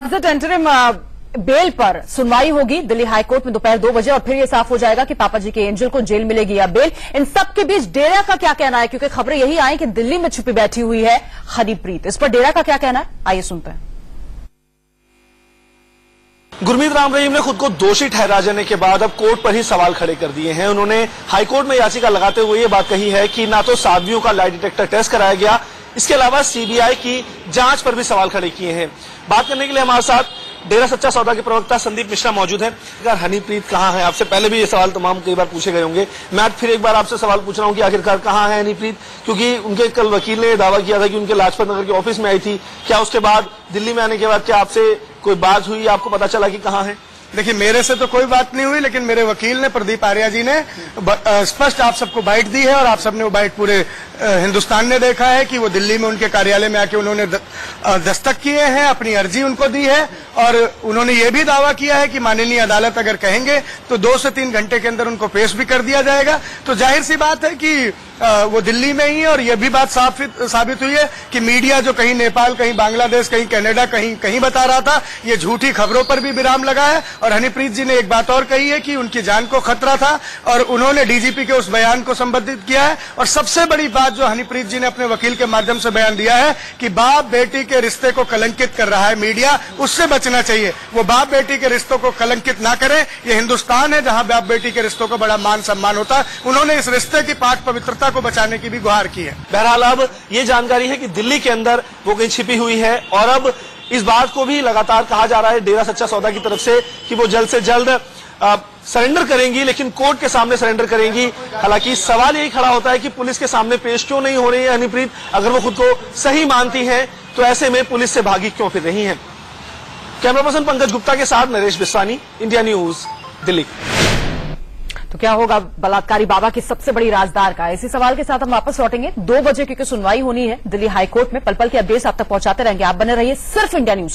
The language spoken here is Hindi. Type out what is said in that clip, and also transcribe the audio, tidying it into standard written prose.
इंटरिम बेल पर सुनवाई होगी दिल्ली हाईकोर्ट में दोपहर 2 बजे और फिर यह साफ हो जाएगा कि पापा जी के एंजल को जेल मिलेगी या बेल। इन सब के बीच डेरा का क्या कहना है, क्योंकि खबरें यही आई कि दिल्ली में छुपी बैठी हुई है हनीप्रीत। इस पर डेरा का क्या कहना है, आइए सुनते हैं। गुरमीत राम रहीम ने खुद को दोषी ठहरा जाने के बाद अब कोर्ट पर ही सवाल खड़े कर दिए हैं। उन्होंने हाईकोर्ट में याचिका लगाते हुए ये बात कही है कि ना तो साध्वियों का लाई डिटेक्टर टेस्ट कराया गया, इसके अलावा सीबीआई की जांच पर भी सवाल खड़े किए हैं। बात करने के लिए हमारे साथ डेरा सच्चा सौदा के प्रवक्ता संदीप मिश्रा मौजूद हैं। आखिरकार हनीप्रीत कहाँ है? आपसे पहले भी ये सवाल तमाम कई बार पूछे गए होंगे। मैं आज फिर एक बार आपसे सवाल पूछ रहा हूँ कि आखिरकार कहाँ है हनीप्रीत, क्योंकि उनके कल वकील ने दावा किया था कि उनके लाजपत नगर के ऑफिस में आई थी। क्या उसके बाद दिल्ली में आने के बाद क्या आपसे कोई बात हुई, आपको पता चला कि कहाँ है? देखिए, मेरे से तो कोई बात नहीं हुई, लेकिन मेरे वकील ने, प्रदीप आर्या जी ने स्पष्ट आप सबको बाइट दी है और आप सबने वो बाइट पूरे हिंदुस्तान ने देखा है कि वो दिल्ली में उनके कार्यालय में आके उन्होंने दस्तक किए हैं, अपनी अर्जी उनको दी है और उन्होंने ये भी दावा किया है कि माननीय अदालत अगर कहेंगे तो 2 से 3 घंटे के अंदर उनको पेश भी कर दिया जाएगा। तो जाहिर सी बात है कि वो दिल्ली में ही है और यह भी बात साबित हुई है कि मीडिया जो कहीं नेपाल, कहीं बांग्लादेश, कहीं कनाडा, कहीं बता रहा था, ये झूठी खबरों पर भी विराम लगा है। और हनीप्रीत जी ने एक बात और कही है कि उनकी जान को खतरा था और उन्होंने डीजीपी के उस बयान को संबोधित किया है। और सबसे बड़ी बात जो हनीप्रीत जी ने अपने वकील के माध्यम से बयान दिया है कि बाप बेटी के रिश्ते को कलंकित कर रहा है मीडिया, उससे बचना चाहिए। वो बाप बेटी के रिश्तों को कलंकित ना करें। ये हिंदुस्तान है जहां बाप बेटी के रिश्तों को बड़ा मान सम्मान होता है। उन्होंने इस रिश्ते की पाक पवित्रता को बचाने की भी गुहार की है। बहरहाल अब ये जानकारी है कि दिल्ली के अंदर वो कहीं छिपी हुई है और अब इस बात को भी लगातार कहा जा रहा है डेरा सच्चा सौदा की तरफ से कि वो जल्द से जल्द सरेंडर करेंगी, लेकिन कोर्ट के सामने सरेंडर करेंगी। हालांकि सवाल यही खड़ा होता है कि पुलिस के सामने पेश क्यों नहीं हो रही है हनीप्रीत। अगर वो खुद को सही मानती हैं तो ऐसे में पुलिस से भागी क्यों फिर रही हैं। कैमरा पर्सन पंकज गुप्ता के साथ नरेश बिस्वानी, इंडिया न्यूज, दिल्ली। तो क्या होगा बलात्कारी बाबा की सबसे बड़ी राजदार का? इसी सवाल के साथ हम वापस लौटेंगे 2 बजे, क्योंकि सुनवाई होनी है दिल्ली हाईकोर्ट में। पल पल के अपडेट्स आप तक पहुंचाते रहेंगे। आप बने रहिए सिर्फ इंडिया न्यूज।